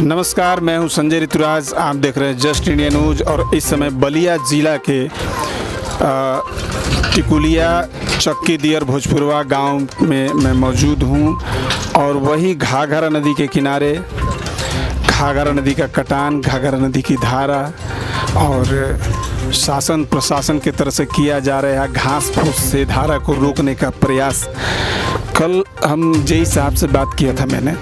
नमस्कार, मैं हूं संजय ऋतुराज। आप देख रहे हैं जस्ट इंडिया न्यूज। और इस समय बलिया ज़िला के टिकुलिया चक्की दियर भोजपुरवा गांव में मैं मौजूद हूं। और वही घाघरा नदी के किनारे घाघरा नदी का कटान, घाघरा नदी की धारा और शासन प्रशासन की तरफ से किया जा रहा है घास फूस से धारा को रोकने का प्रयास। कल हम जेई साहब से बात किया था मैंने,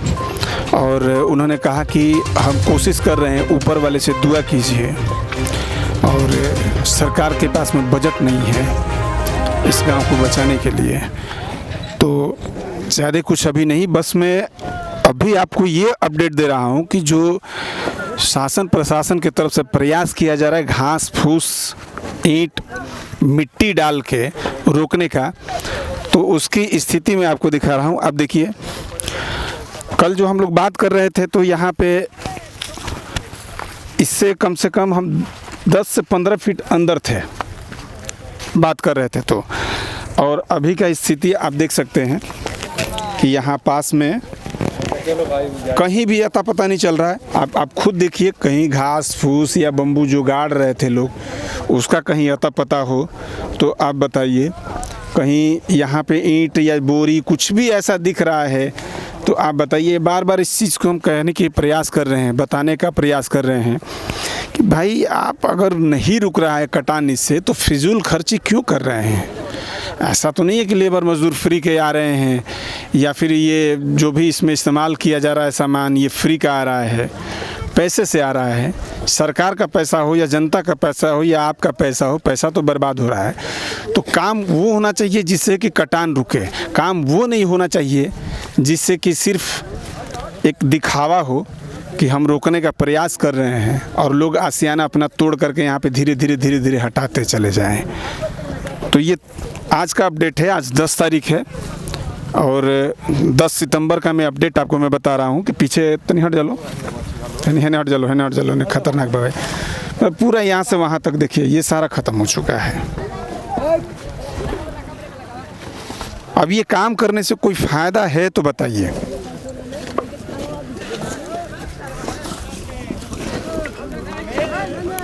और उन्होंने कहा कि हम कोशिश कर रहे हैं, ऊपर वाले से दुआ कीजिए। और सरकार के पास में बजट नहीं है इस गांव को बचाने के लिए, तो ज़्यादा कुछ अभी नहीं। बस मैं अभी आपको ये अपडेट दे रहा हूं कि जो शासन प्रशासन की तरफ से प्रयास किया जा रहा है घास फूस ईंट मिट्टी डाल के रोकने का, तो उसकी स्थिति में आपको दिखा रहा हूं। अब देखिए, कल जो हम लोग बात कर रहे थे तो यहाँ पे इससे कम से कम हम 10 से 15 फीट अंदर थे, बात कर रहे थे तो। और अभी का स्थिति आप देख सकते हैं कि यहाँ पास में कहीं भी अता पता नहीं चल रहा है। आप खुद देखिए, कहीं घास फूस या बम्बू जो गाड़ रहे थे लोग उसका कहीं अता पता हो तो आप बताइए। कहीं यहाँ पे ईंट या बोरी कुछ भी ऐसा दिख रहा है तो आप बताइए। बार बार इस चीज़ को हम कहने के प्रयास कर रहे हैं, बताने का प्रयास कर रहे हैं कि भाई आप अगर नहीं रुक रहा है कटान इससे तो फिजूल खर्ची क्यों कर रहे हैं। ऐसा तो नहीं है कि लेबर मजदूर फ्री के आ रहे हैं या फिर ये जो भी इसमें इस्तेमाल किया जा रहा है सामान ये फ्री का आ रहा है, पैसे से आ रहा है। सरकार का पैसा हो या जनता का पैसा हो या आपका पैसा हो, पैसा तो बर्बाद हो रहा है। तो काम वो होना चाहिए जिससे कि कटान रुके, काम वो नहीं होना चाहिए जिससे कि सिर्फ एक दिखावा हो कि हम रोकने का प्रयास कर रहे हैं और लोग आशियाना अपना तोड़ करके यहाँ पे धीरे धीरे हटाते चले जाएं। तो ये आज का अपडेट है। आज 10 तारीख है और 10 सितंबर का मैं अपडेट आपको मैं बता रहा हूँ कि पीछे तनी हट चलो, हट चलो नहीं खतरनाक बाबा। पूरा यहाँ से वहाँ तक देखिए ये सारा ख़त्म हो चुका है। अब ये काम करने से कोई फ़ायदा है तो बताइए।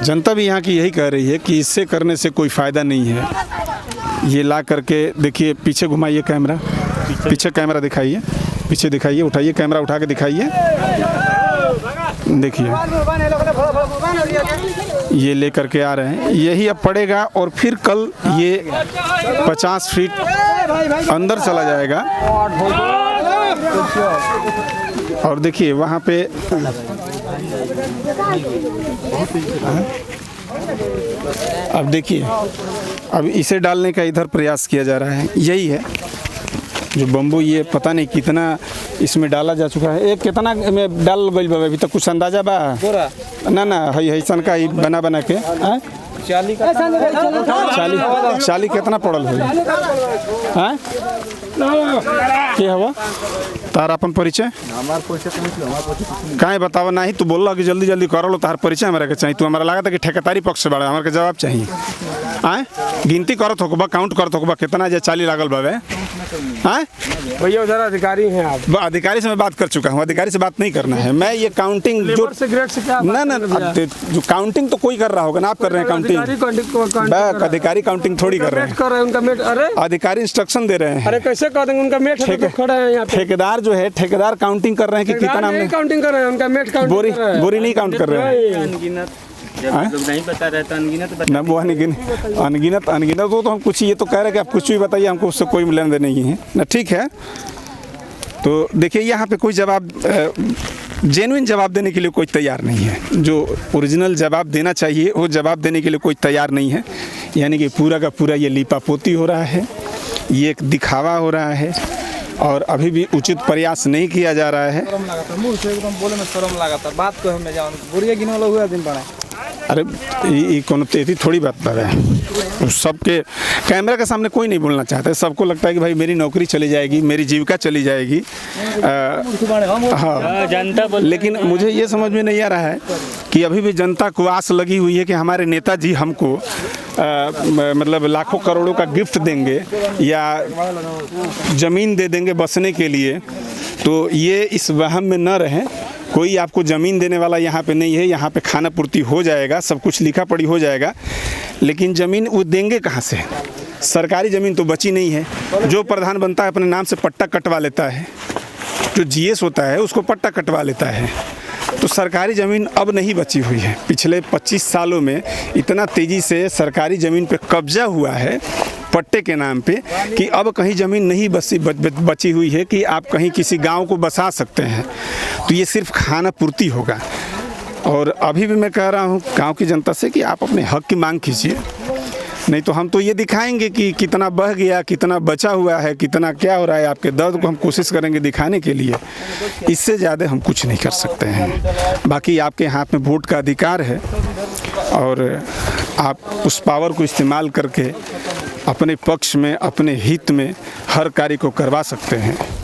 जनता भी यहाँ की यही कह रही है कि इससे करने से कोई फ़ायदा नहीं है। ये ला करके देखिए, पीछे घुमाइए कैमरा, पीछे कैमरा दिखाइए, पीछे दिखाइए, उठाइए कैमरा, उठा के दिखाइए। देखिए ये ले करके आ रहे हैं, यही अब पड़ेगा और फिर कल ये 50 फीट अंदर चला जाएगा। और देखिए वहाँ पे अब देखिए, अब इसे डालने का इधर प्रयास किया जा रहा है। यही है जो बम्बू, ये पता नहीं कितना इसमें डाला जा चुका है। एक कितना में डाल गई बा अभी तक कुछ अंदाजा बा? ना है सन का बना के 40 कितना पड़ल है? क्या हुआ तार अपन परिचय कहाँ बतावा नहीं तू बोल कि जल्दी जल्दी कर लो। तार परिचय हमारे के चाहिए। तू हमारा लगा था कि ठेकेदारी पक्ष से बड़ा, हमारे जवाब चाहिए। गिनती करत होगा, काउंट करत होगा कितना जो 40 लागल बावे। भैया उधर अधिकारी हैं आप? अधिकारी से मैं बात कर चुका हूँ, अधिकारी से बात नहीं करना है। मैं ये काउंटिंग जो ना जो काउंटिंग तो कोई कर रहा होगा ना, आप कर रहे हैं काउंटिंग। अधिकारी काउंटिंग थोड़ी कर रहे हैं, अधिकारी इंस्ट्रक्शन दे रहे हैं। अरे कैसे कर देंगे? उनका मेट खड़ा है यहाँ पे। ठेकेदार जो है, ठेकेदार काउंटिंग कर रहे हैं कि कितना हमने काउंटिंग कर रहे हैं, उनका मेट बोरी नहीं काउंट कर रहे हैं। नहीं पता रहता अनगिनत ना, वो अनगिनत वो तो हम कुछ ये तो कह रहे हैं कि आप कुछ भी बताइए, हमको उससे कोई लेन देन नहीं है ना। ठीक है, तो देखिए यहाँ पे कोई जवाब जेन्युइन जवाब देने के लिए कोई तैयार नहीं है। जो ओरिजिनल जवाब देना चाहिए वो जवाब देने के लिए कोई तैयार नहीं है। यानी कि पूरा का पूरा ये लिपापोती हो रहा है, ये एक दिखावा हो रहा है और अभी भी उचित प्रयास नहीं किया जा रहा है। बोले में शर्म लगा बात को हमें जाओ बुढ़िया गिनवाला हुआ दिन बड़ा। अरे ये कौन तेती थोड़ी बात कर रहे हैं। सबके कैमरा के सामने कोई नहीं बोलना चाहता है। सबको लगता है कि भाई मेरी नौकरी चली जाएगी, मेरी जीविका चली जाएगी। हाँ, लेकिन मुझे ये समझ में नहीं आ रहा है कि अभी भी जनता को आस लगी हुई है कि हमारे नेताजी हमको मतलब लाखों करोड़ों का गिफ्ट देंगे या ज़मीन दे देंगे बसने के लिए। तो ये इस वहम में न रहें कोई आपको ज़मीन देने वाला यहाँ पे नहीं है। यहाँ पे खाना पूर्ति हो जाएगा, सब कुछ लिखा पढ़ी हो जाएगा, लेकिन ज़मीन वो देंगे कहाँ से? सरकारी ज़मीन तो बची नहीं है। जो प्रधान बनता है अपने नाम से पट्टा कटवा लेता है, जो जीएस होता है उसको पट्टा कटवा लेता है। तो सरकारी ज़मीन अब नहीं बची हुई है। पिछले 25 सालों में इतना तेज़ी से सरकारी ज़मीन पे कब्जा हुआ है पट्टे के नाम पे कि अब कहीं ज़मीन नहीं बची हुई है कि आप कहीं किसी गांव को बसा सकते हैं। तो ये सिर्फ खाना पूर्ति होगा। और अभी भी मैं कह रहा हूँ गांव की जनता से कि आप अपने हक की मांग कीजिए, नहीं तो हम तो ये दिखाएंगे कि कितना बह गया, कितना बचा हुआ है, कितना क्या हो रहा है। आपके दर्द को हम कोशिश करेंगे दिखाने के लिए। इससे ज़्यादा हम कुछ नहीं कर सकते हैं। बाकी आपके हाथ में वोट का अधिकार है और आप उस पावर को इस्तेमाल करके अपने पक्ष में, अपने हित में हर कार्य को करवा सकते हैं।